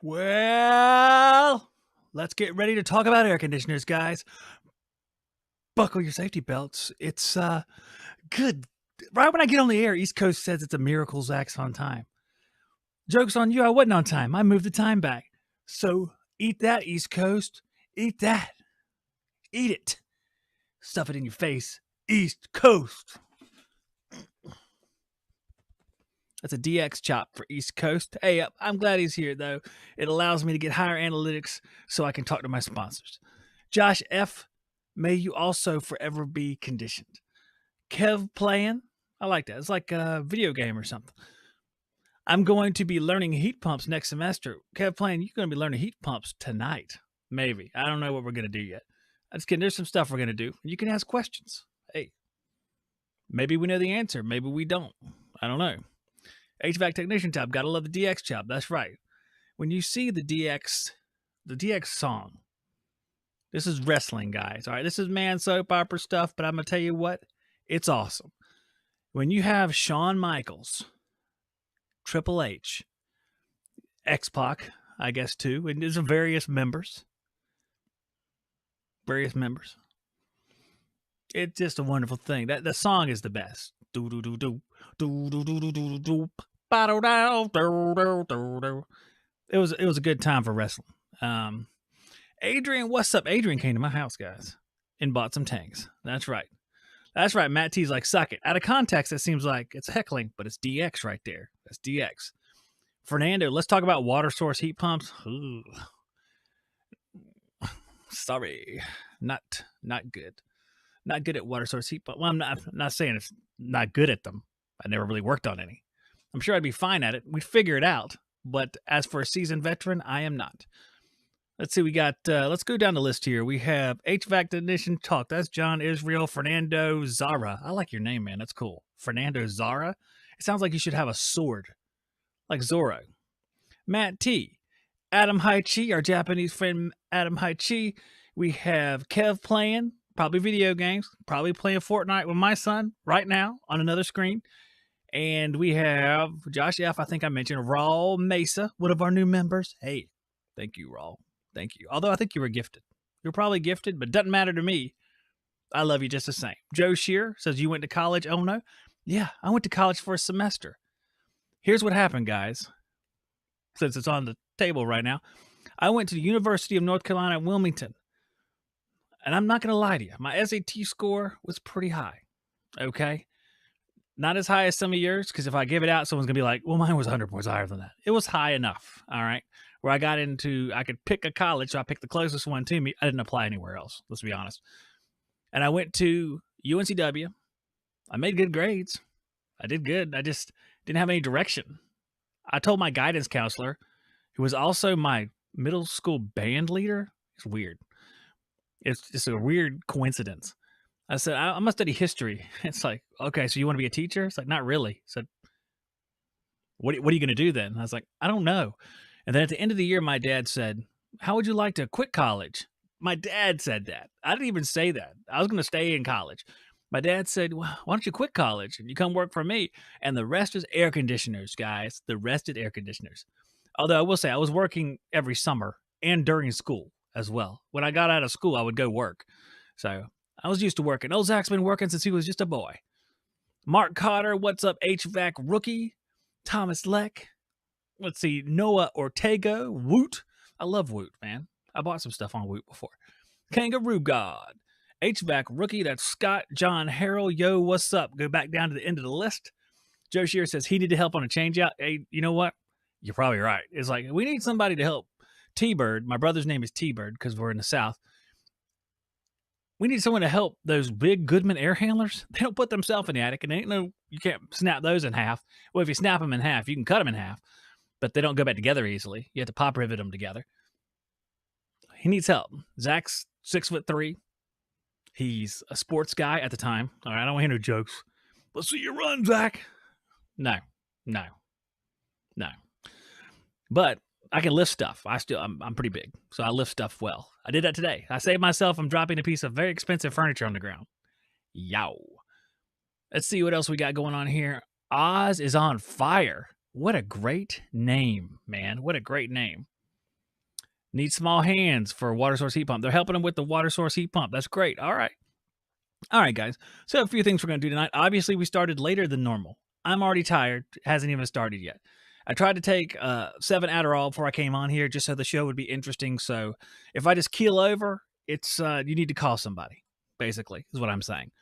Well, let's get ready to talk about air conditioners, guys. Buckle your safety belts. It's good. Right when I get on the air, East Coast says it's a miracle Zach's on time. Joke's on you, I wasn't on time. I moved the time back. So eat that, East Coast. Eat that. Eat it. Stuff it in your face. East Coast. That's a DX chop for East Coast. Hey, I'm glad he's here, though. It allows me to get higher analytics so I can talk to my sponsors. Josh F., may you also forever be conditioned. Kev playing. I like that. It's like a video game or something. I'm going to be learning heat pumps next semester. Kev playing, you're going to be learning heat pumps tonight. Maybe. I don't know what we're going to do yet. I'm just kidding. There's some stuff we're going to do. You can ask questions. Hey, maybe we know the answer. Maybe we don't. I don't know. HVAC technician tab. Gotta love the DX job. That's right. When you see the DX song, this is wrestling, guys. All right, this is man soap opera stuff, but I'm gonna tell you what, it's awesome. When you have Shawn Michaels, Triple H, X-Pac, I guess too, and there's various members. It's just a wonderful thing. That the song is the best. Do do do do do do do do do do. It was a good time for wrestling. Adrian, what's up? Adrian came to my house, guys, and bought some tanks. That's right. That's right. Matt T's like, suck it. Out of context, it seems like it's heckling, but it's DX right there. That's DX. Fernando, let's talk about water source heat pumps. Ooh. Sorry. Not good. Not good at water source heat pumps. Well, I'm not saying it's not good at them. I never really worked on any. I'm sure I'd be fine at it. We'd figure it out. But as for a seasoned veteran, I am not. Let's see. We got, let's go down the list here. We have HVAC Technician Talk. That's John Israel, Fernando Zara. I like your name, man. That's cool. Fernando Zara. It sounds like you should have a sword, like Zorro. Matt T. Adam Haichi, our Japanese friend Adam Haichi. We have Kev playing, probably video games, probably playing Fortnite with my son right now on another screen. And we have Josh F., I think I mentioned, Raul Mesa, one of our new members. Hey, thank you, Raul. Thank you. Although I think you were gifted. You're probably gifted, but it doesn't matter to me. I love you just the same. Joe Shear says you went to college. Oh, no. Yeah, I went to college for a semester. Here's what happened, guys, since it's on the table right now. I went to the University of North Carolina at Wilmington. And I'm not going to lie to you. My SAT score was pretty high. Okay? Not as high as some of yours, because if I give it out, someone's going to be like, well, mine was 100 points higher than that. It was high enough, all right, where I got into, I could pick a college, so I picked the closest one to me. I didn't apply anywhere else, let's be honest. And I went to UNCW. I made good grades. I did good. I just didn't have any direction. I told my guidance counselor, who was also my middle school band leader, it's weird. It's just a weird coincidence. I said, I'm going to study history. It's like, okay, so you want to be a teacher? It's like, not really. I said, what are you going to do then? I was like, I don't know. And then at the end of the year, my dad said, how would you like to quit college? My dad said that. I didn't even say that. I was going to stay in college. My dad said, well, why don't you quit college and you come work for me? And the rest is air conditioners, guys. The rest is air conditioners. Although I will say I was working every summer and during school as well. When I got out of school, I would go work. So I was used to working. Old Zach's been working since he was just a boy. Mark Cotter, what's up, HVAC Rookie? Thomas Leck. Let's see, Noah Ortega, Woot. I love Woot, man. I bought some stuff on Woot before. Kangaroo God. HVAC Rookie, that's Scott John Harrell. Yo, what's up? Go back down to the end of the list. Joe Shear says he needed help on a changeout. Hey, you know what? You're probably right. It's like, we need somebody to help T-Bird. My brother's name is T-Bird because we're in the South. We need someone to help those big Goodman air handlers. They don't put themselves in the attic, and you can't snap those in half. Well, if you snap them in half, you can cut them in half, but they don't go back together easily. You have to pop rivet them together. He needs help. Zach's 6'3". He's a sports guy at the time. All right, I don't want to hear no jokes. Let's see you run, Zach. No. But I can lift stuff. I'm pretty big, so I lift stuff well. I did that today. I saved myself from dropping a piece of very expensive furniture on the ground. Yow. Let's see what else we got going on here. Oz is on fire. What a great name, man. What a great name. Need small hands for a water source heat pump. They're helping them with the water source heat pump. That's great. All right. All right, guys. So a few things we're going to do tonight. Obviously, we started later than normal. I'm already tired. It hasn't even started yet. I tried to take 7 Adderall before I came on here just so the show would be interesting. So if I just keel over, it's you need to call somebody, basically, is what I'm saying.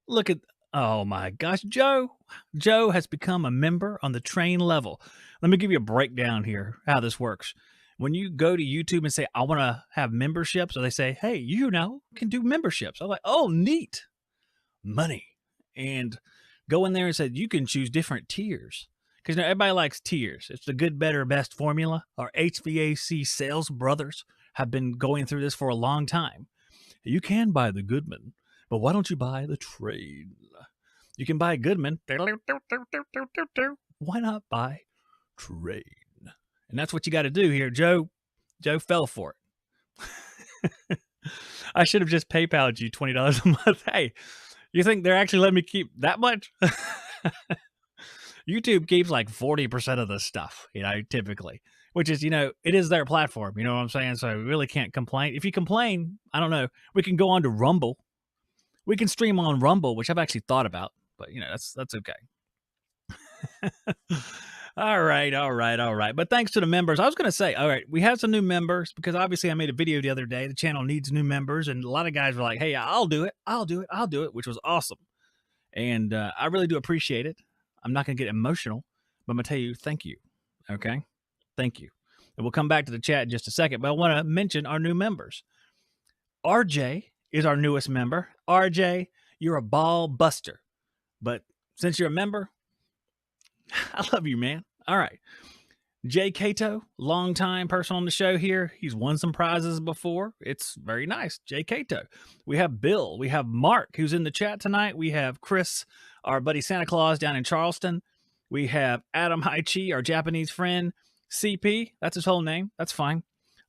Look at, oh my gosh, Joe. Joe has become a member on the train level. Let me give you a breakdown here, how this works. When you go to YouTube and say, I want to have memberships, or they say, hey, you know, can do memberships. I'm like, oh, neat. Money. And go in there and say, you can choose different tiers. Because everybody likes tiers. It's the good, better, best formula. Our HVAC sales brothers have been going through this for a long time. You can buy the Goodman, but why don't you buy the Train? You can buy Goodman. Why not buy Train? And that's what you got to do here. Joe fell for it. I should have just PayPal'd you $20 a month. Hey, you think they're actually letting me keep that much? YouTube keeps like 40% of the stuff, typically, which is, it is their platform. You know what I'm saying? So we really can't complain. If you complain, I don't know, we can go on to Rumble. We can stream on Rumble, which I've actually thought about, but that's okay. All right. But thanks to the members, I was going to say, all right, we have some new members because obviously I made a video the other day. The channel needs new members. And a lot of guys were like, hey, I'll do it, which was awesome. And I really do appreciate it. I'm not going to get emotional, but I'm going to tell you, thank you. Okay. Thank you. And we'll come back to the chat in just a second, but I want to mention our new members. RJ is our newest member. RJ, you're a ball buster. But since you're a member, I love you, man. All right. Jay Cato, longtime person on the show here. He's won some prizes before. It's very nice. Jay Cato. We have Bill. We have Mark, who's in the chat tonight. We have Chris, our buddy Santa Claus down in Charleston. We have Adam Haichi, our Japanese friend. CP, that's his whole name. That's fine.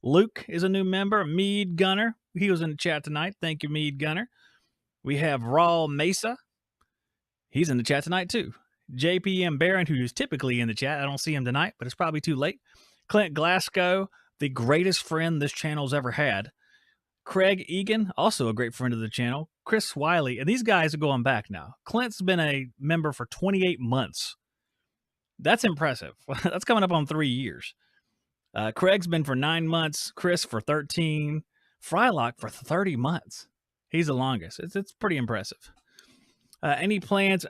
Luke is a new member. Mead Gunner. He was in the chat tonight. Thank you, Mead Gunner. We have Raul Mesa. He's in the chat tonight, too. JPM Barron, who's typically in the chat. I don't see him tonight, but it's probably too late. Clint Glasgow, the greatest friend this channel's ever had. Craig Egan, also a great friend of the channel. Chris Wiley, and these guys are going back now. Clint's been a member for 28 months. That's impressive. That's coming up on 3 years. Craig's been for 9 months. Chris for 13. Frylock for 30 months. He's the longest. It's pretty impressive. Any plans?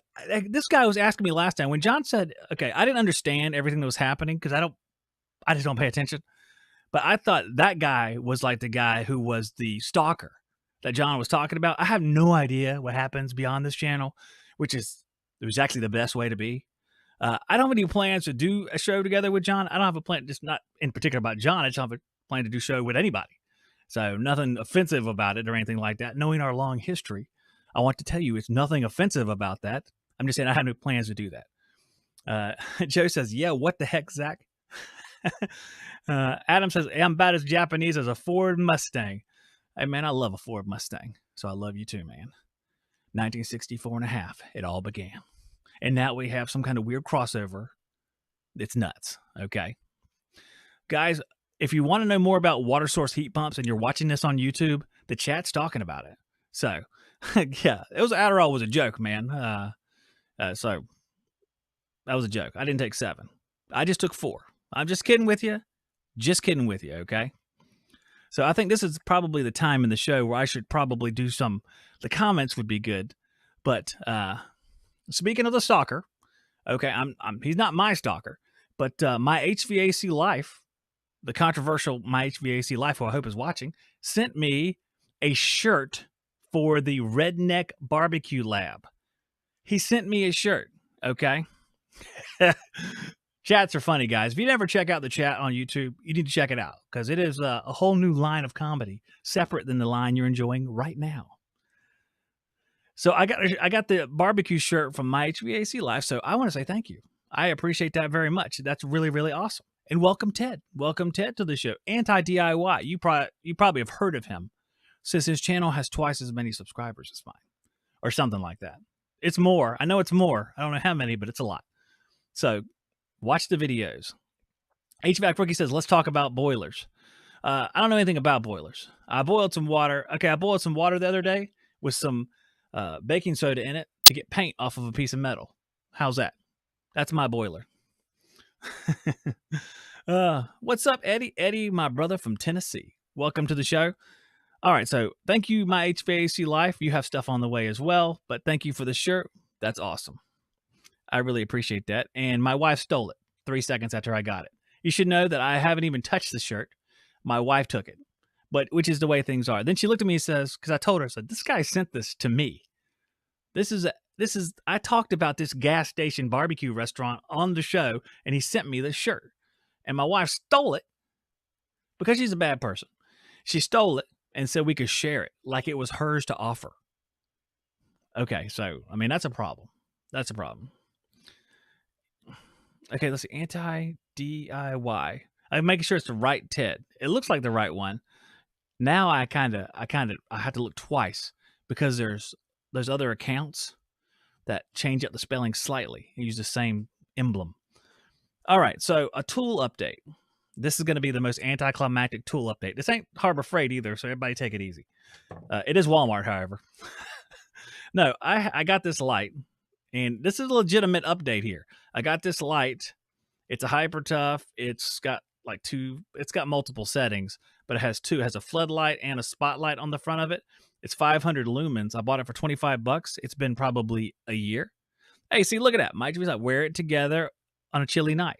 This guy was asking me last time when John said, okay, I didn't understand everything that was happening because I just don't pay attention. But I thought that guy was like the guy who was the stalker that John was talking about. I have no idea what happens beyond this channel, which is actually the best way to be. I don't have any plans to do a show together with John. I don't have a plan, just not in particular about John. I just don't have a plan to do a show with anybody. So nothing offensive about it or anything like that. Knowing our long history, I want to tell you it's nothing offensive about that. I'm just saying I have no plans to do that. Joe says, yeah, what the heck, Zach? Adam says, I'm about as Japanese as a Ford Mustang. Hey, man, I love a Ford Mustang. So I love you too, man. 1964 and a half, it all began. And now we have some kind of weird crossover. It's nuts, okay? Guys, if you want to know more about water source heat pumps and you're watching this on YouTube, the chat's talking about it. So, yeah, Adderall was a joke, man. So that was a joke. I didn't take 7. I just took 4. I'm just kidding with you. Just kidding with you, okay? So I think this is probably the time in the show where I should probably do the comments would be good. But speaking of the stalker, okay, he's not my stalker, but my HVAC Life, the controversial My HVAC Life, who I hope is watching, sent me a shirt for the Redneck Barbecue Lab. He sent me a shirt, okay? Chats are funny, guys. If you never check out the chat on YouTube, you need to check it out because it is a whole new line of comedy, separate than the line you're enjoying right now. So I got the barbecue shirt from My HVAC Life, so I want to say thank you. I appreciate that very much. That's really, really awesome. And welcome, Ted. Welcome, Ted, to the show. Anti-DIY. You probably have heard of him since his channel has twice as many subscribers as mine or something like that. It's more. I know it's more. I don't know how many, but it's a lot. So watch the videos. HVAC Rookie says, let's talk about boilers. I don't know anything about boilers. I boiled some water. Okay, I boiled some water the other day with some baking soda in it to get paint off of a piece of metal. How's that? That's my boiler. What's up, Eddie? Eddie, my brother from Tennessee. Welcome to the show. All right, so thank you, my HVAC Life. You have stuff on the way as well, but thank you for the shirt. That's awesome. I really appreciate that. And my wife stole it 3 seconds after I got it. You should know that I haven't even touched the shirt. My wife took it, but which is the way things are. Then she looked at me and says, because I told her, I said, this guy sent this to me. I talked about this gas station barbecue restaurant on the show, and he sent me this shirt. And my wife stole it because she's a bad person. She stole it and said we could share it like it was hers to offer. Okay, so, I mean, that's a problem. That's a problem. Okay, let's see. Anti-DIY. I'm making sure it's the right TED. It looks like the right one. Now I have to look twice because there's other accounts that change up the spelling slightly and use the same emblem. All right, so a tool update. This is going to be the most anticlimactic tool update. This ain't Harbor Freight either, so everybody take it easy. It is Walmart, however. No, I got this light, and this is a legitimate update here. I got this light. It's a Hyper Tough. It's got it's got multiple settings, but it has two. It has a floodlight and a spotlight on the front of it. It's 500 lumens. I bought it for $25. It's been probably a year. Hey, see, look at that. Might just wear it together on a chilly night.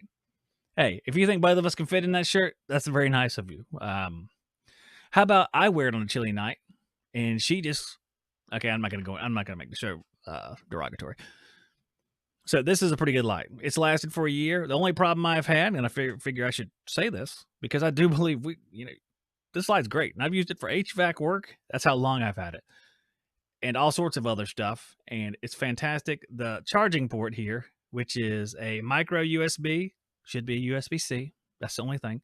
Hey, if you think both of us can fit in that shirt, that's very nice of you. How about I wear it on a chilly night, and she just okay. I'm not gonna make the show derogatory. So this is a pretty good light. It's lasted for a year. The only problem I've had, and I figure I should say this because I do believe this light's great, and I've used it for HVAC work. That's how long I've had it, and all sorts of other stuff, and it's fantastic. The charging port here, which is a micro USB, should be USB-C. That's the only thing.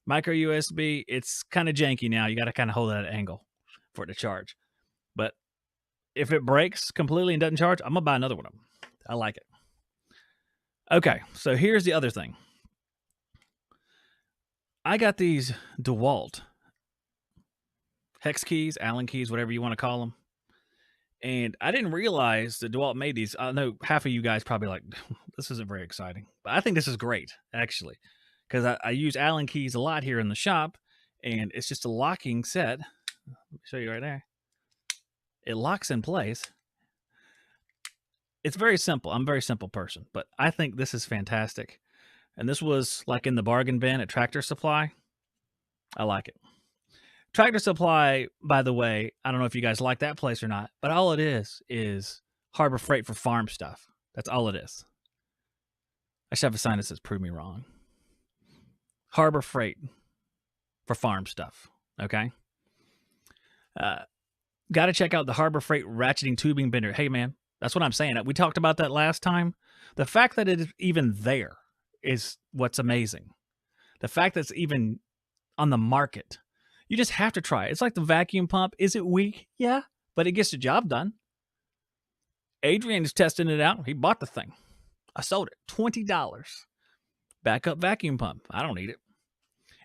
Micro USB. It's kind of janky now. You got to kind of hold it at an angle for it to charge. But if it breaks completely and doesn't charge, I'm gonna buy another one of them. I like it. Okay, so here's the other thing. I got these DeWalt hex keys, Allen keys, whatever you want to call them. And I didn't realize that DeWalt made these. I know half of you guys probably like, this isn't very exciting. But I think this is great, actually. Because I use Allen keys a lot here in the shop. And it's just a locking set. Let me show you right there. It locks in place. It's very simple. I'm a very simple person, but I think this is fantastic. And this was like in the bargain bin at Tractor Supply. I like it. Tractor Supply, by the way, I don't know if you guys like that place or not, but all it is Harbor Freight for farm stuff. That's all it is. I should have a sign that says prove me wrong. Harbor Freight for farm stuff. Okay. Got to check out the Harbor Freight ratcheting tubing bender. Hey, man. That's what I'm saying. We talked about that last time. The fact that it is even there is what's amazing. The fact that it's even on the market. You just have to try it. It's like the vacuum pump. Is it weak? Yeah, but it gets the job done. Adrian is testing it out. He bought the thing. I sold it. $20. Backup vacuum pump. I don't need it.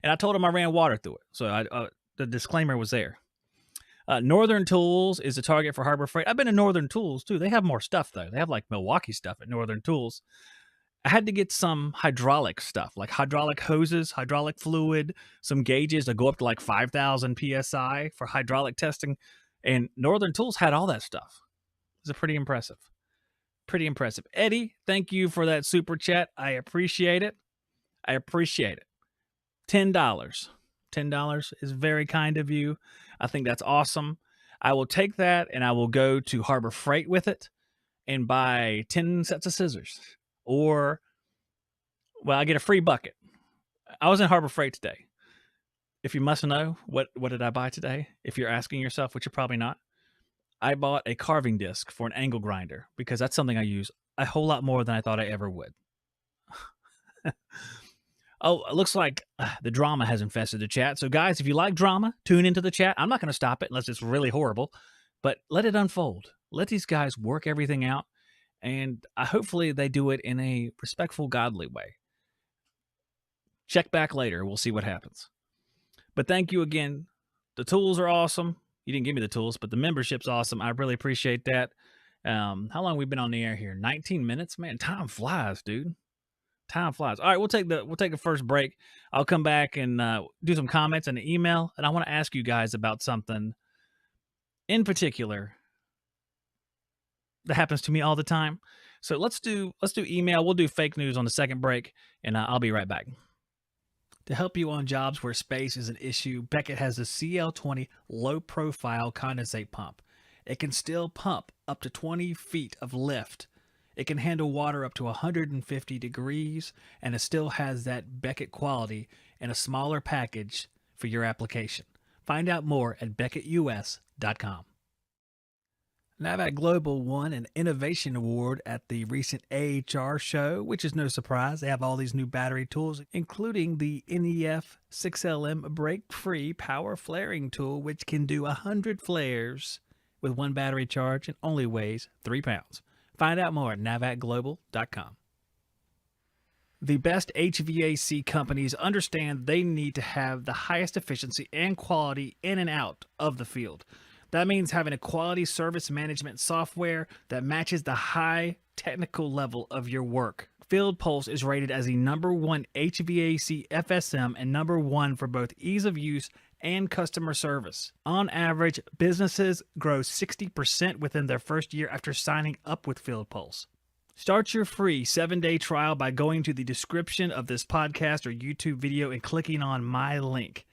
And I told him I ran water through it. So the disclaimer was there. Northern Tools is a target for Harbor Freight. I've been to Northern Tools, too. They have more stuff, though. They have, like, Milwaukee stuff at Northern Tools. I had to get some hydraulic stuff, like hydraulic hoses, hydraulic fluid, some gauges that go up to, like, 5,000 PSI for hydraulic testing. And Northern Tools had all that stuff. It was pretty impressive. Pretty impressive. Eddie, thank you for that super chat. I appreciate it. I appreciate it. $10. $10 is very kind of you. I think that's awesome. I will take that and I will go to Harbor Freight with it and buy 10 sets of scissors. Or, well, I get a free bucket. I was in Harbor Freight today. If you must know, what did I buy today? If you're asking yourself, which you're probably not, I bought a carving disc for an angle grinder because that's something I use a whole lot more than I thought I ever would. Oh, it looks like the drama has infested the chat. So, guys, if you like drama, tune into the chat. I'm not going to stop it unless it's really horrible, but let it unfold. Let these guys work everything out, and hopefully they do it in a respectful, godly way. Check back later. We'll see what happens. But thank you again. The tools are awesome. You didn't give me the tools, but the membership's awesome. I really appreciate that. How long we been on the air here? 19 minutes, man. Time flies, dude. Time flies. All right, we'll take a first break. I'll come back and do some comments and an email, and I want to ask you guys about something in particular that happens to me all the time. So let's do email. We'll do fake news on the second break, and I'll be right back. To help you on jobs where space is an issue, Beckett has a CL20 low-profile condensate pump. It can still pump up to 20 feet of lift. It can handle water up to 150 degrees, and it still has that Beckett quality in a smaller package for your application. Find out more at BeckettUS.com. NAVAC Global won an Innovation Award at the recent AHR show, which is no surprise. They have all these new battery tools, including the NEF 6LM break-free power flaring tool, which can do 100 flares with one battery charge and only weighs 3 pounds. Find out more at navacglobal.com. The best HVAC companies understand they need to have the highest efficiency and quality in and out of the field. That means having a quality service management software that matches the high technical level of your work. Field Pulse is rated as the #1 HVAC FSM and #1 for both ease of use and customer service. On average, businesses grow 60% within their first year after signing up with Field Pulse. Start your free 7-day trial by going to the description of this podcast or YouTube video and clicking on my link.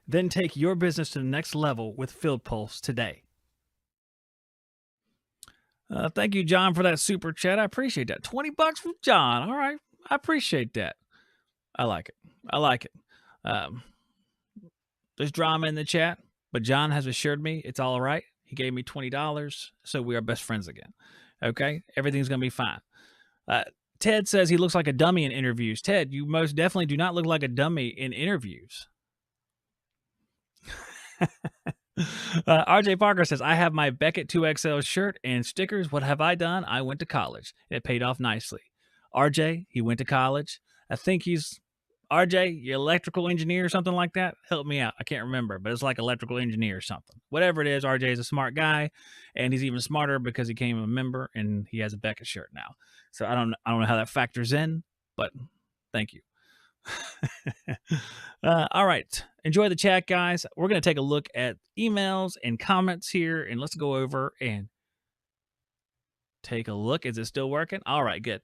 Then take your business to the next level with Field Pulse today. Thank you, John, for that super chat. I appreciate that. $20 from John. All right. I appreciate that. I like it. There's drama in the chat, but John has assured me it's all right. He gave me $20, so we are best friends again. Okay? Everything's going to be fine. Ted says he looks like a dummy in interviews. Ted, you most definitely do not look like a dummy in interviews. RJ Parker says, I have my Beckett 2XL shirt and stickers. What have I done? I went to college. It paid off nicely. RJ, he went to college. I think he's, RJ, you electrical engineer or something like that? Help me out. I can't remember, but it's like electrical engineer or something. Whatever it is, RJ is a smart guy, and he's even smarter because he became a member and he has a Beckett shirt now. So I don't know how that factors in, but thank you. All right. Enjoy the chat, guys. We're going to take a look at emails and comments here, and let's go over and take a look. Is it still working? All right, good.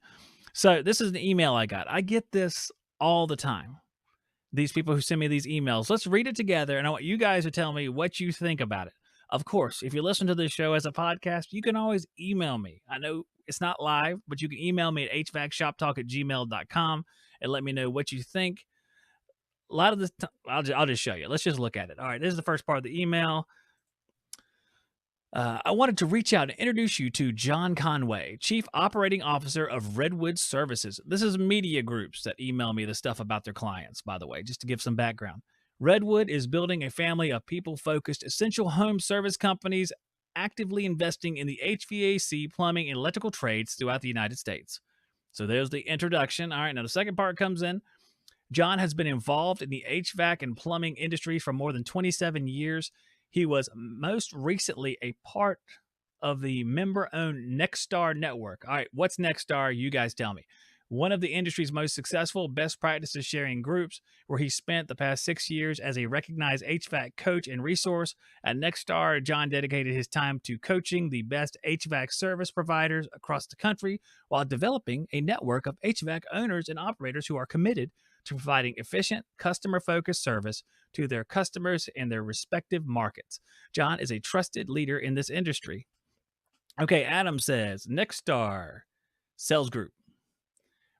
So this is an email I got. I get this all the time. These people who send me these emails. Let's read it together, and I want you guys to tell me what you think about it. Of course, if you listen to this show as a podcast, you can always email me. I know it's not live, but you can email me at hvacshoptalk@gmail.com and let me know what you think. A lot of this, I'll just show you. Let's just look at it. All right, this is the first part of the email. I wanted to reach out and introduce you to John Conway, Chief Operating Officer of Redwood Services. This is media groups that email me the stuff about their clients, by the way, just to give some background. Redwood is building a family of people-focused essential home service companies actively investing in the HVAC, plumbing, and electrical trades throughout the United States. So there's the introduction. All right, now the second part comes in. John has been involved in the HVAC and plumbing industry for more than 27 years. He was most recently a part of the member-owned Nexstar network. All right, what's Nexstar? You guys tell me. One of the industry's most successful best practices sharing groups, where he spent the past 6 years as a recognized HVAC coach and resource. At Nexstar, John dedicated his time to coaching the best HVAC service providers across the country while developing a network of HVAC owners and operators who are committed to providing efficient, customer-focused service to their customers in their respective markets. John is a trusted leader in this industry. Okay, Adam says, Nexstar, sales group.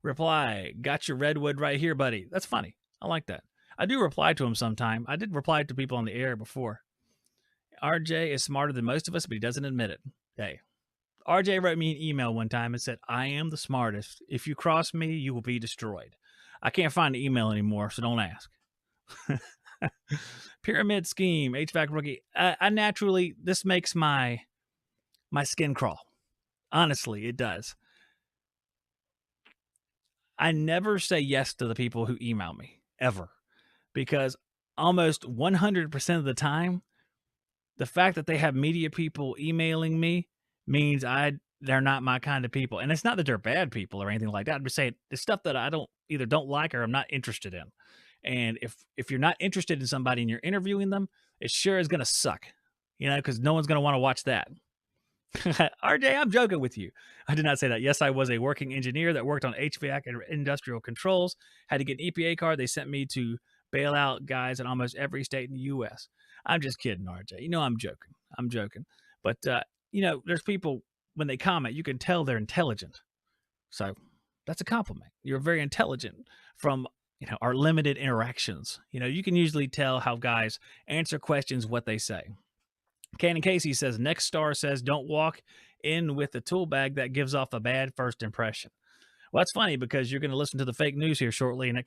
Reply, got your Redwood right here, buddy. That's funny. I like that. I do reply to him sometime. I did reply to people on the air before. RJ is smarter than most of us, but he doesn't admit it. Hey, RJ wrote me an email one time and said, I am the smartest. If you cross me, you will be destroyed. I can't find the email anymore, so don't ask. Pyramid scheme, HVAC rookie. I naturally, this makes my skin crawl. Honestly, it does. I never say yes to the people who email me, ever. Because almost 100% of the time, the fact that they have media people emailing me means they're not my kind of people. And it's not that they're bad people or anything like that. I'm just saying the stuff that I don't like or I'm not interested in. And if you're not interested in somebody and you're interviewing them, it sure is going to suck, because no one's going to want to watch that. RJ, I'm joking with you. I did not say that. Yes, I was a working engineer that worked on HVAC and industrial controls. Had to get an EPA card. They sent me to bail out guys in almost every state in the U.S. I'm just kidding, RJ. I'm joking. I'm joking. But, there's people, when they comment, you can tell they're intelligent. So that's a compliment. You're very intelligent from, our limited interactions. You can usually tell how guys answer questions, what they say. Cannon Casey says, next star says, don't walk in with a tool bag that gives off a bad first impression. Well, that's funny because you're going to listen to the fake news here shortly, and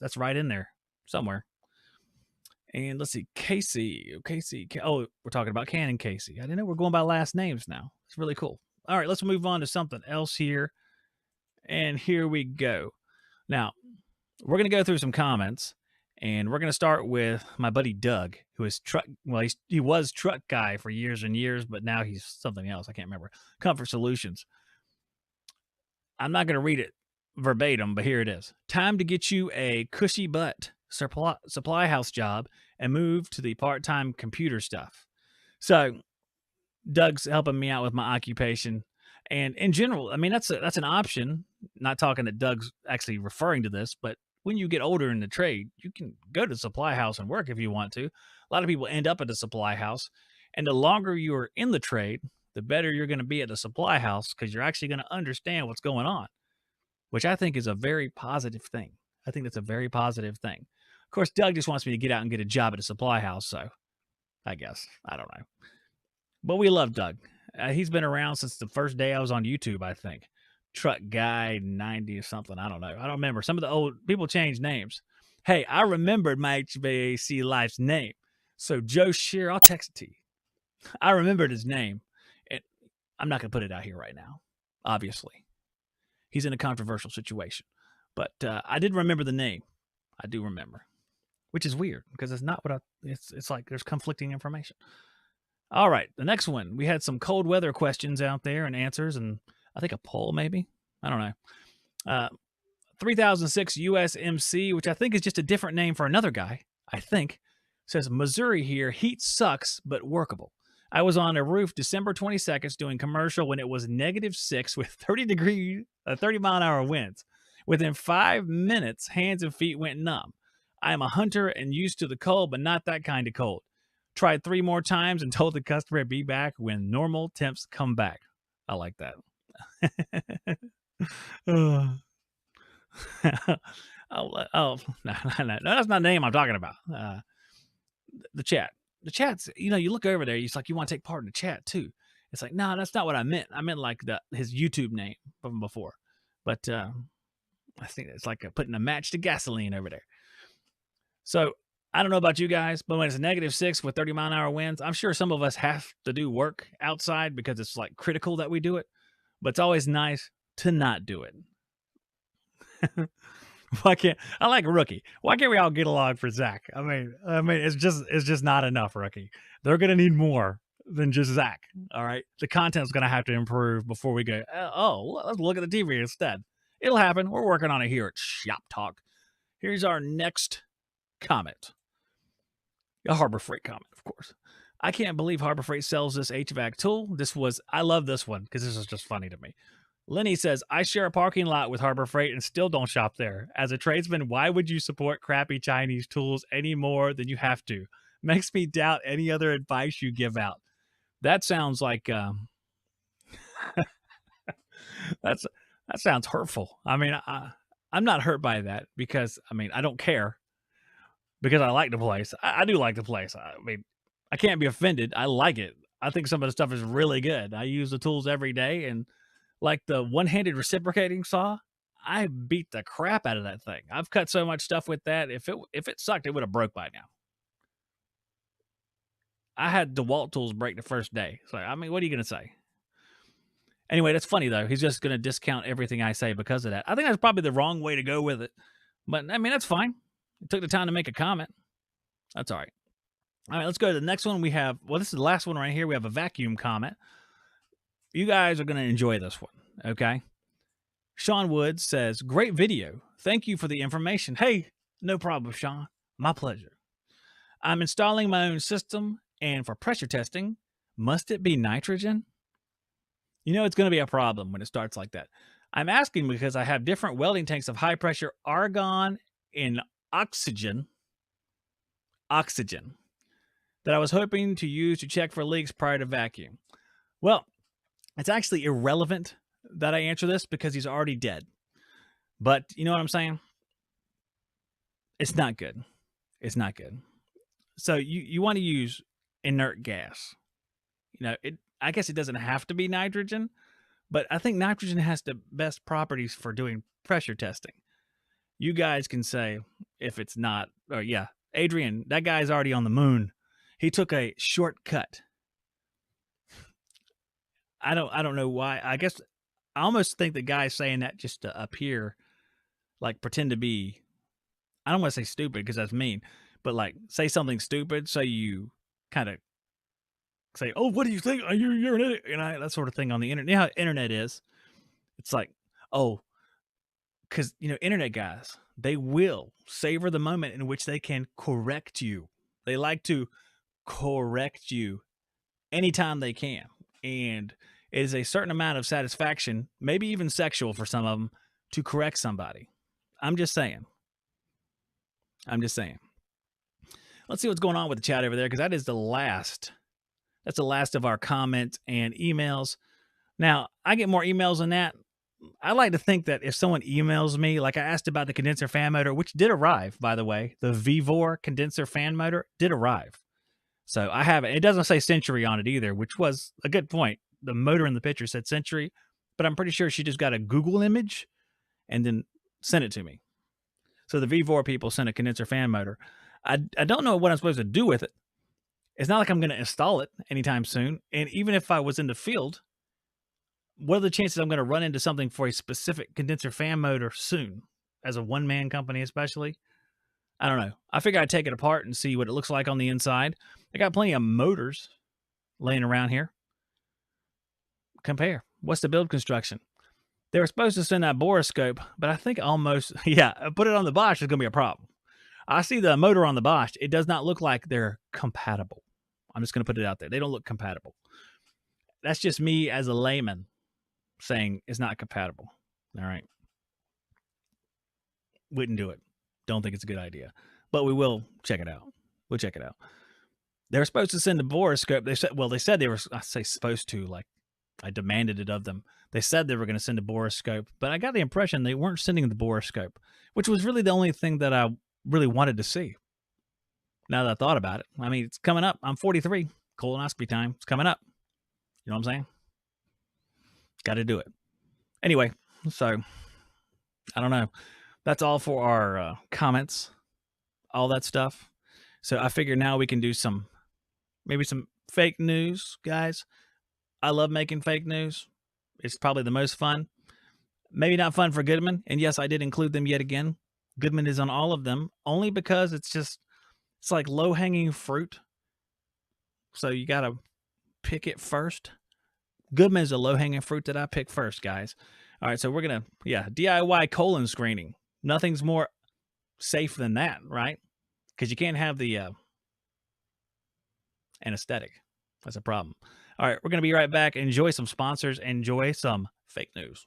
that's right in there somewhere. And let's see, Casey. Oh, we're talking about Cannon Casey. I didn't know we're going by last names now. It's really cool. All right, let's move on to something else here. And here we go. Now, we're going to go through some comments. And we're going to start with my buddy Doug, who is he was truck guy for years and years, but now he's something else. I can't remember. Comfort Solutions. I'm not going to read it verbatim, but here it is. Time to get you a cushy butt supply house job and move to the part-time computer stuff. So Doug's helping me out with my occupation. And in general, I mean, that's an option. Not talking that Doug's actually referring to this, but when you get older in the trade, you can go to the supply house and work if you want to. A lot of people end up at the supply house. And the longer you're in the trade, the better you're going to be at the supply house because you're actually going to understand what's going on, which I think is a very positive thing. I think that's a very positive thing. Of course, Doug just wants me to get out and get a job at a supply house. So I guess, I don't know. But we love Doug. He's been around since the first day I was on YouTube, I think. Truck Guy 90 or something. I don't know. I don't remember. Some of the old people changed names. Hey, I remembered my HVAC Life's name. So Joe Shear, I'll text it to you. I remembered his name. And I'm not going to put it out here right now, obviously. He's in a controversial situation. But I did remember the name. I do remember. Which is weird because it's not what it's like there's conflicting information. All right. The next one. We had some cold weather questions out there and answers, and I think a poll, maybe. I don't know. 3006 USMC, which I think is just a different name for another guy, I think, says, Missouri here, heat sucks, but workable. I was on a roof December 22nd doing commercial when it was -6 with 30-mile-an-hour winds. Within 5 minutes, hands and feet went numb. I am a hunter and used to the cold, but not that kind of cold. Tried 3 more times and told the customer to be back when normal temps come back. I like that. No, that's not the name I'm talking about. The chat's, you look over there, it's like you want to take part in the chat too. It's like, no, that's not what I meant. I meant like his YouTube name from before. But I think it's like putting a match to gasoline over there. So I don't know about you guys, but when it's -6 with 30-mile-an-hour winds, I'm sure some of us have to do work outside because it's like critical that we do it. But it's always nice to not do it. I like Rookie. Why can't we all get along for Zach? I mean, it's just not enough, Rookie. They're gonna need more than just Zach. All right, the content's gonna have to improve before we go. Oh, let's look at the TV instead. It'll happen. We're working on it here at Shop Talk. Here's our next comment. A Harbor Freight comment, of course. I can't believe Harbor Freight sells this HVAC tool. I love this one because this is just funny to me. Lenny says, I share a parking lot with Harbor Freight and still don't shop there. As a tradesman, why would you support crappy Chinese tools any more than you have to? Makes me doubt any other advice you give out. That sounds like that sounds hurtful. I mean, I'm not hurt by that because, I don't care because I like the place. I do like the place. I mean, I can't be offended. I like it. I think some of the stuff is really good. I use the tools every day, and like the one-handed reciprocating saw, I beat the crap out of that thing. I've cut so much stuff with that. If it sucked, it would have broke by now. I had DeWalt tools break the first day. So, what are you going to say? Anyway, that's funny, though. He's just going to discount everything I say because of that. I think that's probably the wrong way to go with it. But, that's fine. He took the time to make a comment. That's all right. All right, let's go to the next one. We have, well, this is the last one right here. We have a vacuum comment. You guys are going to enjoy this one, okay? Sean Woods says, great video. Thank you for the information. Hey, no problem, Sean. My pleasure. I'm installing my own system, and for pressure testing, must it be nitrogen? You know it's going to be a problem when it starts like that. I'm asking because I have different welding tanks of high pressure argon and oxygen that I was hoping to use to check for leaks prior to vacuum. Well, it's actually irrelevant that I answer this because he's already dead. But you know what I'm saying? It's not good. It's not good. So you want to use inert gas. You know, I guess it doesn't have to be nitrogen, but I think nitrogen has the best properties for doing pressure testing. You guys can say if it's not, or yeah, Adrian, that guy's already on the moon. He took a shortcut. I don't know why. I guess I almost think the guy's saying that just to appear, like pretend to be, I don't want to say stupid because that's mean, but like say something stupid so you kind of say, oh, what do you think? You're an idiot. You know, that sort of thing on the internet. You know how internet is? It's like, oh, because, you know, internet guys, they will savor the moment in which they can correct you. They like to correct you anytime they can. And it is a certain amount of satisfaction, maybe even sexual for some of them, to correct somebody. I'm just saying. Let's see what's going on with the chat over there, because that is the last. That's the last of our comments and emails. Now, I get more emails than that. I like to think that if someone emails me, like I asked about the condenser fan motor, which did arrive, by the way, the Vivor condenser fan motor did arrive. So I have it. It doesn't say Century on it either, which was a good point. The motor in the picture said Century, but I'm pretty sure she just got a Google image and then sent it to me. So the Vivor people sent a condenser fan motor. I don't know what I'm supposed to do with it. It's not like I'm going to install it anytime soon. And even if I was in the field, what are the chances I'm going to run into something for a specific condenser fan motor soon, as a one-man company especially? I don't know. I figure I'd take it apart and see what it looks like on the inside. I got plenty of motors laying around here. Compare. What's the build construction? They were supposed to send that borescope, but I think almost, yeah, put it on the Bosch is going to be a problem. I see the motor on the Bosch. It does not look like they're compatible. I'm just going to put it out there. They don't look compatible. That's just me as a layman saying it's not compatible. All right. Wouldn't do it. Don't think it's a good idea. But we will check it out. We'll check it out. They were supposed to send the borescope. They said they were, I say supposed to, like I demanded it of them. They said they were going to send a borescope, but I got the impression they weren't sending the borescope, which was really the only thing that I really wanted to see. Now that I thought about it, I mean, it's coming up. I'm 43. Colonoscopy time. It's coming up. You know what I'm saying? Got to do it. Anyway, so I don't know. That's all for our comments, all that stuff. So I figure now we can do maybe some fake news, guys. I love making fake news. It's probably the most fun. Maybe not fun for Goodman. And yes, I did include them yet again. Goodman is on all of them only because it's like low-hanging fruit. So you got to pick it first. Goodman is a low-hanging fruit that I pick first, guys. All right, so we're going to, DIY colon screening. Nothing's more safe than that, right? Because you can't have the anesthetic. That's a problem. All right, we're going to be right back. Enjoy some sponsors. Enjoy some fake news.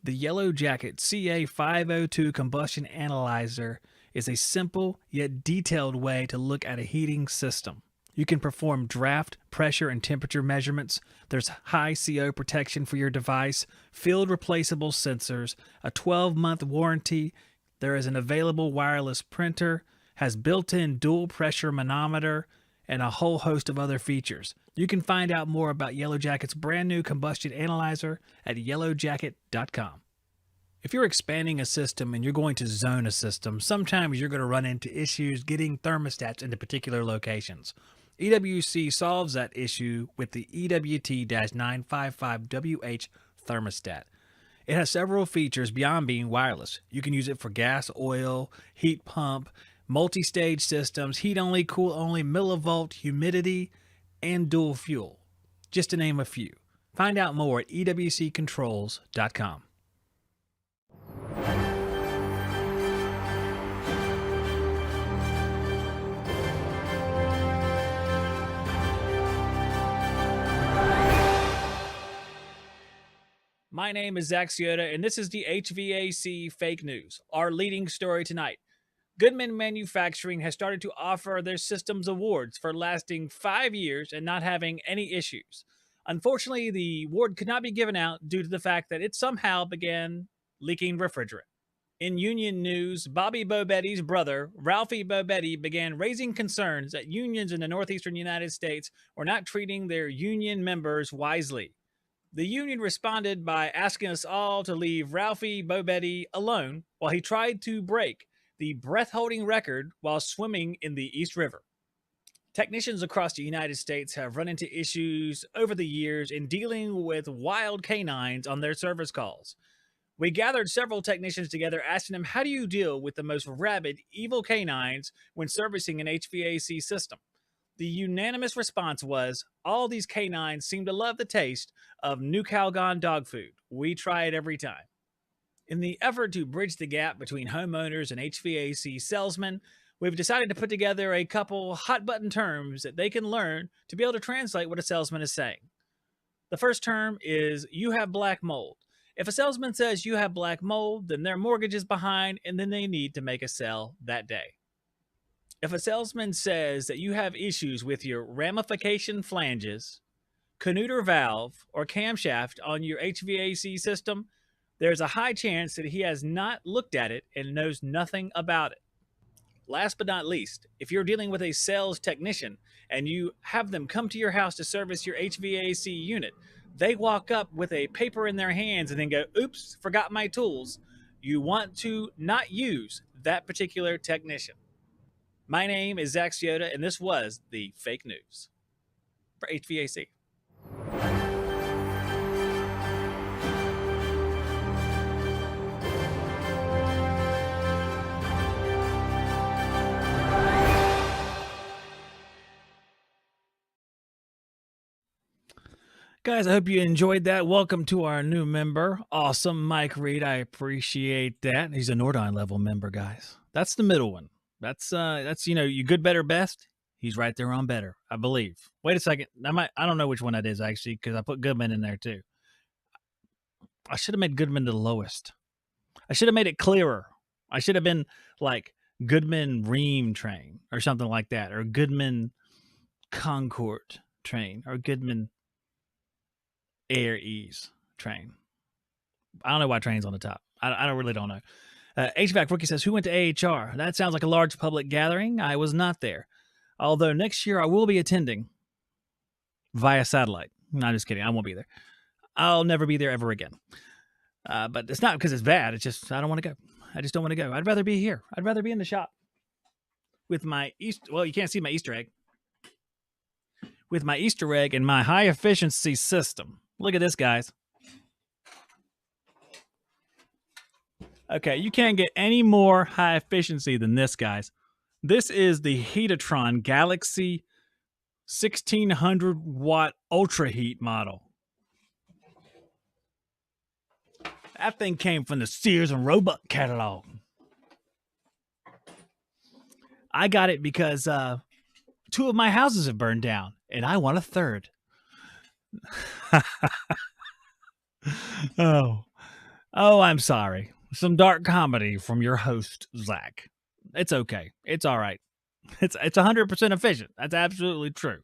The Yellow Jacket CA502 combustion analyzer is a simple yet detailed way to look at a heating system. You can perform draft, pressure, and temperature measurements. There's high CO protection for your device, field replaceable sensors, a 12-month warranty. There is an available wireless printer, has built-in dual pressure manometer, and a whole host of other features. You can find out more about Yellow Jacket's brand new combustion analyzer at yellowjacket.com. If you're expanding a system and you're going to zone a system, sometimes you're going to run into issues getting thermostats into particular locations. EWC solves that issue with the EWT-955WH thermostat. It has several features beyond being wireless. You can use it for gas, oil, heat pump, multi-stage systems, heat only, cool only, millivolt, humidity, and dual fuel, just to name a few. Find out more at EWCcontrols.com. My name is Zach Ciota, and this is the HVAC Fake News, our leading story tonight. Goodman Manufacturing has started to offer their systems awards for lasting 5 years and not having any issues. Unfortunately, the award could not be given out due to the fact that it somehow began leaking refrigerant. In union news, Bobby Bobetti's brother, Ralphie Bobetti, began raising concerns that unions in the northeastern United States were not treating their union members wisely. The union responded by asking us all to leave Ralphie Bobetti alone while he tried to break the breath-holding record while swimming in the East River. Technicians across the United States have run into issues over the years in dealing with wild canines on their service calls. We gathered several technicians together asking them, how do you deal with the most rabid, evil canines when servicing an HVAC system? The unanimous response was, all these canines seem to love the taste of New Calgon dog food. We try it every time. In the effort to bridge the gap between homeowners and HVAC salesmen, we've decided to put together a couple hot-button terms that they can learn to be able to translate what a salesman is saying. The first term is, you have black mold. If a salesman says you have black mold, then their mortgage is behind and then they need to make a sale that day. If a salesman says that you have issues with your ramification flanges, Canuter valve, or camshaft on your HVAC system, there's a high chance that he has not looked at it and knows nothing about it. Last but not least, if you're dealing with a sales technician and you have them come to your house to service your HVAC unit, they walk up with a paper in their hands and then go, oops, forgot my tools. You want to not use that particular technician. My name is Zach Ciota, and this was the Fake News for HVAC. Guys, I hope you enjoyed that. Welcome to our new member. Awesome, Mike Reed. I appreciate that. He's a Nordine level member, guys. That's the middle one. That's you good, better, best. He's right there on better, I believe. Wait a second. I don't know which one that is actually, because I put Goodman in there too. I should have made Goodman the lowest. I should have made it clearer. I should have been like Goodman Ream train or something like that, or Goodman Concord train, or Goodman Air Ease train. I don't know why train's on the top. I really don't know. HVAC Rookie says, who went to AHR? That sounds like a large public gathering. I was not there. Although next year I will be attending via satellite. No, just kidding. I won't be there. I'll never be there ever again. But it's not because it's bad. It's just I don't want to go. I just don't want to go. I'd rather be here. I'd rather be in the shop with my well, you can't see my Easter egg. With my Easter egg and my high efficiency system. Look at this, guys. Okay, you can't get any more high efficiency than this, guys. This is the Heatatron Galaxy 1600 watt Ultra Heat model. That thing came from the Sears and Roebuck catalog. I got it because 2 of my houses have burned down, and I want a third. Oh, I'm sorry. Some dark comedy from your host, Zach. It's okay. It's all right. It's 100% efficient. That's absolutely true.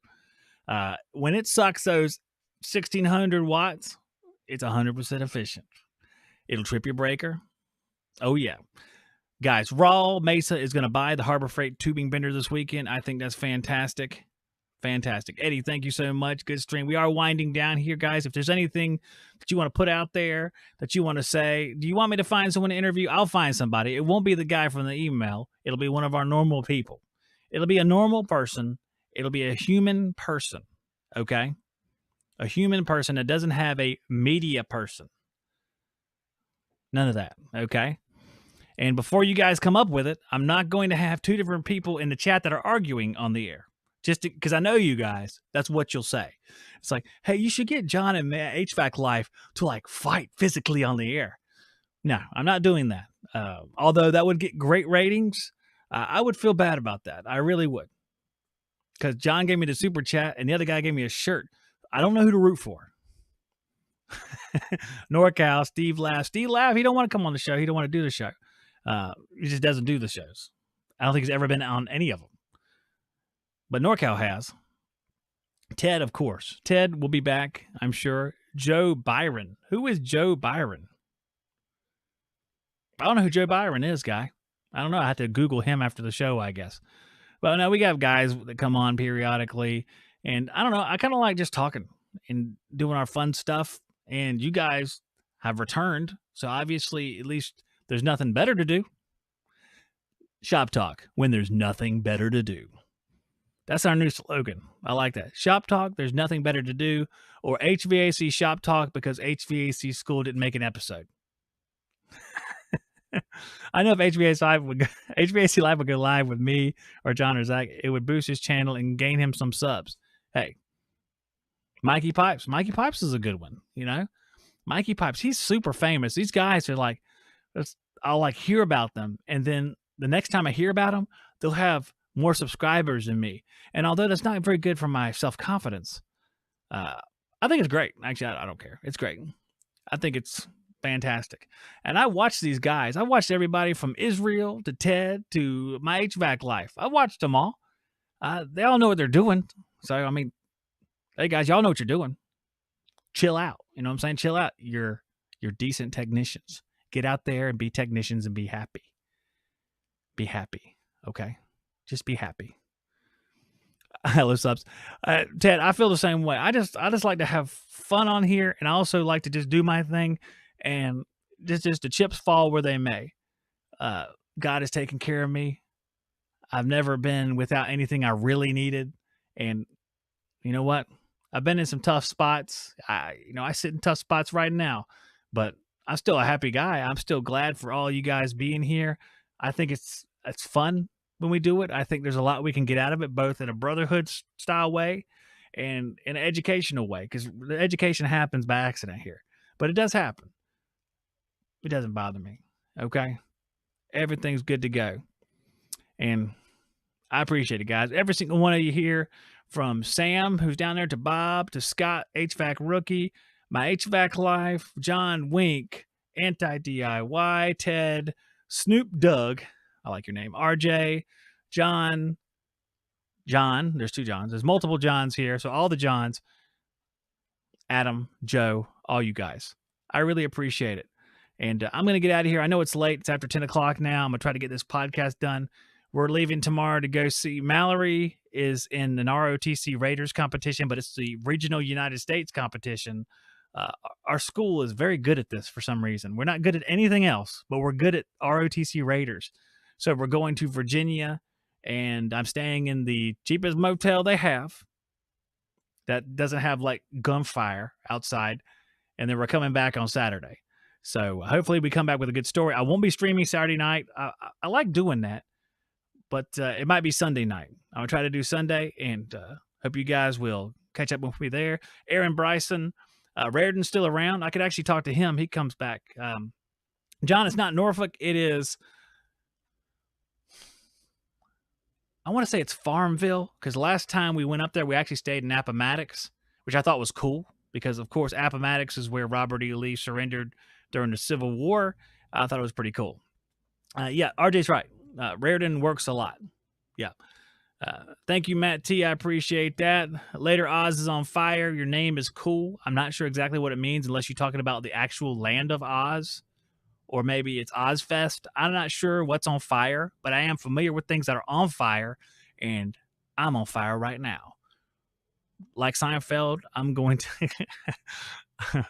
When it sucks those 1600 watts, it's 100% efficient. It'll trip your breaker. Oh, yeah. Guys, Raw Mesa is going to buy the Harbor Freight tubing bender this weekend. I think that's fantastic. Fantastic. Eddie, thank you so much. Good stream. We are winding down here, guys. If there's anything that you want to put out there, that you want to say, do you want me to find someone to interview? I'll find somebody. It won't be the guy from the email. It'll be one of our normal people. It'll be a normal person. It'll be a human person, okay? A human person that doesn't have a media person. None of that, okay? And before you guys come up with it, I'm not going to have two different people in the chat that are arguing on the air. Just because I know you guys, that's what you'll say. It's like, hey, you should get John and HVAC Life to like fight physically on the air. No, I'm not doing that. Although that would get great ratings, I would feel bad about that. I really would. Because John gave me the super chat and the other guy gave me a shirt. I don't know who to root for. NorCal, Steve Laugh. Steve Laugh, he don't want to come on the show. He don't want to do the show. He just doesn't do the shows. I don't think he's ever been on any of them. But NorCal has. Ted, of course. Ted will be back, I'm sure. Joe Byron. Who is Joe Byron? I don't know who Joe Byron is, guy. I don't know. I have to Google him after the show, I guess. But no, we got guys that come on periodically. And I don't know. I kind of like just talking and doing our fun stuff. And you guys have returned. So obviously, at least there's nothing better to do. Shop Talk, when there's nothing better to do. That's our new slogan. I like that. Shop Talk, there's nothing better to do. Or HVAC Shop Talk, because HVAC School didn't make an episode. I know if HVAC Live would go live with me or John or Zach, it would boost his channel and gain him some subs. Hey, Mikey Pipes. Mikey Pipes is a good one, you know? Mikey Pipes, he's super famous. These guys are like, I'll like hear about them. And then the next time I hear about them, they'll have more subscribers than me. And although that's not very good for my self-confidence, I think it's great. Actually, I don't care. It's great. I think it's fantastic. And I watch these guys. I watched everybody from Israel to Ted to my HVAC Life. I watched them all. They all know what they're doing. So, I mean, hey guys, y'all know what you're doing. Chill out. You know what I'm saying? Chill out. You're decent technicians. Get out there and be technicians and be happy. Be happy. Okay? Just be happy. Hello, subs. Ted, I feel the same way. I just like to have fun on here, and I also like to just do my thing, and just the chips fall where they may. God has taken care of me. I've never been without anything I really needed, and you know what? I've been in some tough spots. I sit in tough spots right now, but I'm still a happy guy. I'm still glad for all you guys being here. I think it's fun when we do it. I think there's a lot we can get out of it, both in a brotherhood style way and in an educational way, because the education happens by accident here, but it does happen. It doesn't bother me. Okay. Everything's good to go. And I appreciate it, guys. Every single one of you here, from Sam, who's down there, to Bob, to Scott, HVAC Rookie, my HVAC Life, John Wink, Anti-DIY, Ted, Snoop Doug, I like your name, RJ, John, there's two Johns. There's multiple Johns here, so all the Johns, Adam, Joe, all you guys. I really appreciate it. And I'm going to get out of here. I know it's late. It's after 10 o'clock now. I'm going to try to get this podcast done. We're leaving tomorrow to go see. Mallory is in an ROTC Raiders competition, but it's the regional United States competition. Our school is very good at this for some reason. We're not good at anything else, but we're good at ROTC Raiders. So we're going to Virginia, and I'm staying in the cheapest motel they have that doesn't have like gunfire outside. And then we're coming back on Saturday. So hopefully we come back with a good story. I won't be streaming Saturday night. I like doing that, but it might be Sunday night. I'm going to try to do Sunday, and hope you guys will catch up with me there. Aaron Bryson, Raridan's still around. I could actually talk to him. He comes back. John, it's not Norfolk. It is, I want to say it's Farmville, because last time we went up there, we actually stayed in Appomattox, which I thought was cool, because, of course, Appomattox is where Robert E. Lee surrendered during the Civil War. I thought it was pretty cool. Yeah, RJ's right. Raridan works a lot. Yeah. Thank you, Matt T. I appreciate that. Later, Oz is on fire. Your name is cool. I'm not sure exactly what it means unless you're talking about the actual land of Oz, or maybe it's Ozfest. I'm not sure what's on fire, but I am familiar with things that are on fire, and I'm on fire right now. Like Seinfeld, I'm going to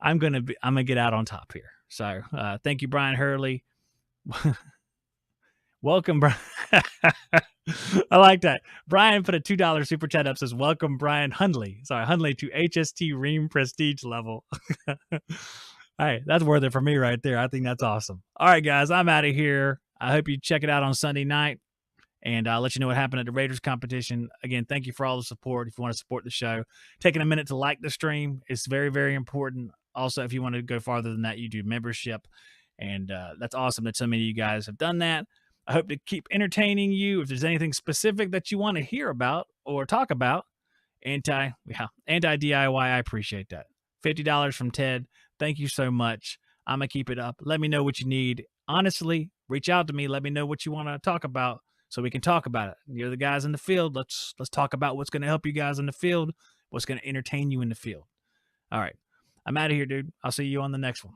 I'm gonna get out on top here. So thank you, Brian Hurley. Welcome, Brian. I like that. Brian put a $2 super chat up, says, welcome, Brian Hundley. Sorry, Hundley to HST Ream Prestige level. Hey, that's worth it for me right there. I think that's awesome. All right, guys, I'm out of here. I hope you check it out on Sunday night, and I'll let you know what happened at the Raiders competition. Again, thank you for all the support. If you want to support the show, taking a minute to like the stream is very, very important. Also, if you want to go farther than that, you do membership, and that's awesome that so many of you guys have done that. I hope to keep entertaining you. If there's anything specific that you want to hear about or talk about, anti DIY, I appreciate that. $50 from Ted. Thank you so much. I'm gonna keep it up. Let me know what you need. Honestly, reach out to me. Let me know what you want to talk about so we can talk about it. You're the guys in the field. Let's talk about what's going to help you guys in the field, what's going to entertain you in the field. All right. I'm out of here, dude. I'll see you on the next one.